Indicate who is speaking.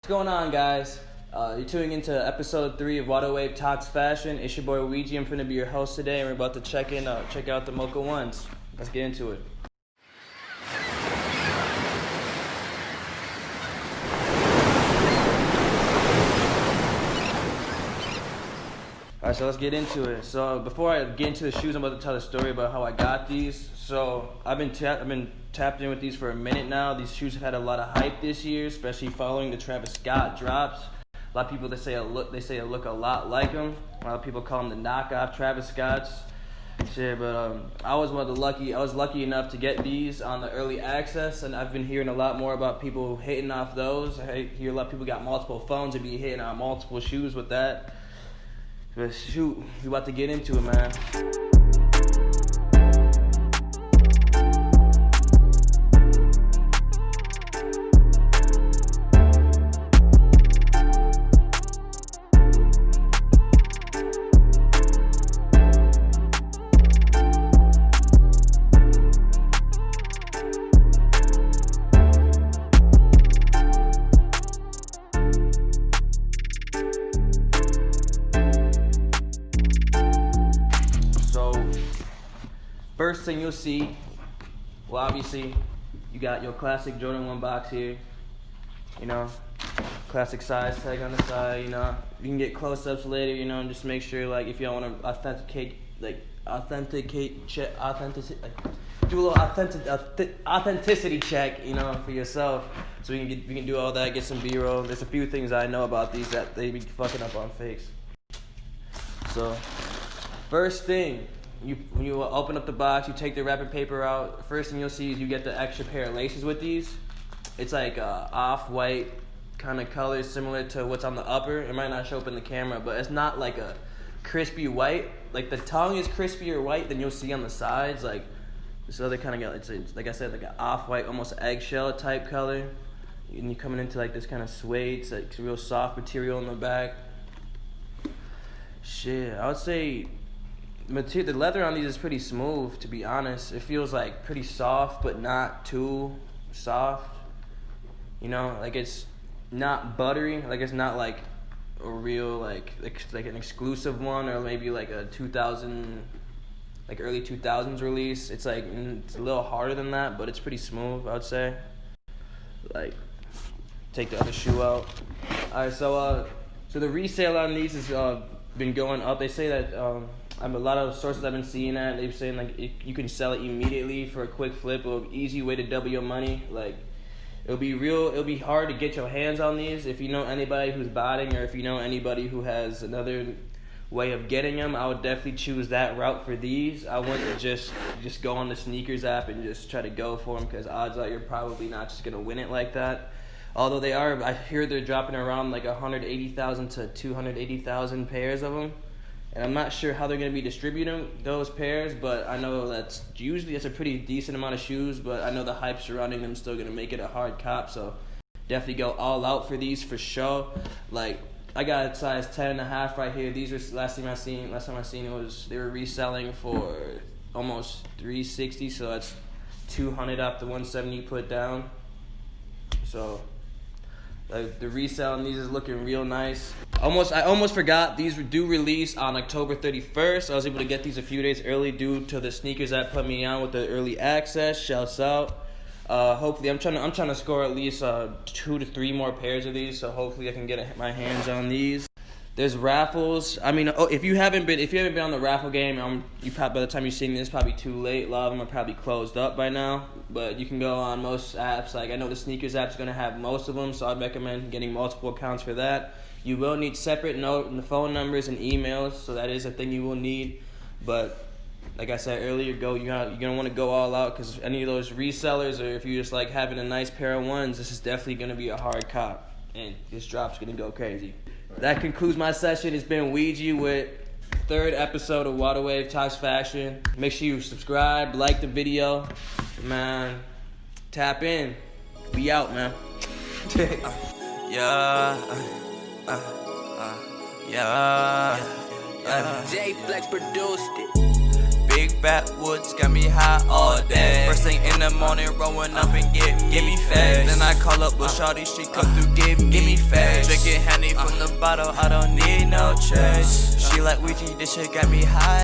Speaker 1: What's going on, guys? You're tuning into episode 3 of Waterwave Talks Fashion. It's your boy Ouija. I'm going to be your host today, and we're about to check out the Mocha ones. Let's get into it. Alright, so let's get into it. So before I get into the shoes, I'm about to tell a story about how I got these. So I've been tapped in with these for a minute now. These shoes have had a lot of hype this year, especially following the Travis Scott drops. A lot of people they say it look a lot like them. A lot of people call them the knockoff Travis Scotts. Shit, but I was lucky enough to get these on the early access, and I've been hearing a lot more about people hitting off those. I hear a lot of people got multiple phones and be hitting on multiple shoes with that. But shoot, we about to get into it, man. First thing you'll see, well, obviously, you got your classic Jordan 1 box here. You know, classic size tag on the side. You know, you can get close-ups later. You know, and just make sure, like, if you don't want to do a little authenticity check. You know, for yourself, so we can do all that. Get some B-roll. There's a few things I know about these that they be fucking up on fakes. So, first thing. When you open up the box, you take the wrapping paper out. First thing you'll see is you get the extra pair of laces with these. It's like off-white kind of color, similar to what's on the upper. It might not show up in the camera, but it's not like a crispy white. Like the tongue is crispier white than you'll see on the sides. Like this other kind of, it's like I said, like an off-white, almost eggshell type color. And you're coming into like this kind of suede, it's like real soft material in the back. Shit, I would say. The leather on these is pretty smooth, to be honest. It feels like pretty soft, but not too soft. You know, like it's not buttery. Like it's not like a real like an exclusive one, or maybe like a 2000, like early 2000s release. It's like it's a little harder than that, but it's pretty smooth, I would say. Like, take the other shoe out. All right, so the resale on these has been going up. They say that. A lot of sources I've been seeing that they're saying like you can sell it immediately for a quick flip, or an easy way to double your money. Like it'll be hard to get your hands on these. If you know anybody who's buying, or if you know anybody who has another way of getting them, I would definitely choose that route for these. I wouldn't just go on the sneakers app and just try to go for them, because odds are you're probably not just gonna win it like that. Although I hear they're dropping around like 180,000 to 280,000 pairs of them. And I'm not sure how they're going to be distributing those pairs, but I know that's a pretty decent amount of shoes, but I know the hype surrounding them is still going to make it a hard cop, so definitely go all out for these for sure. Like, I got a size 10.5 right here. These were last time I seen it was they were reselling for almost $360, so that's $200 off the $170 you put down. So the resale on these is looking real nice. I almost forgot, these do release on October 31st. I was able to get these a few days early due to the sneakers that put me on with the early access. Shouts out. Hopefully, I'm trying to score at least 2 to 3 more pairs of these. So hopefully, I can get my hands on these. There's raffles. I mean, if you haven't been on the raffle game, by the time you're seeing this, probably too late. A lot of them are probably closed up by now. But you can go on most apps. Like I know the sneakers app's gonna have most of them, so I'd recommend getting multiple accounts for that. You will need separate phone numbers and emails, so that is a thing you will need. But like I said earlier, you're gonna want to go all out, because any of those resellers, or if you just like having a nice pair of ones, this is definitely gonna be a hard cop, and this drop's gonna go crazy. That concludes my session. It's been Ouija with 3rd episode of Waterwave Talks Fashion. Make sure you subscribe, like the video, man. Tap in. We out, man.
Speaker 2: J Flex produced it. Big backwoods got me high all day. First thing in the morning, rolling up and give me fast. Then I call up with shawty, she come through, give me fast. from the bottle, I don't need no chase. She like Ouija, this shit got me high.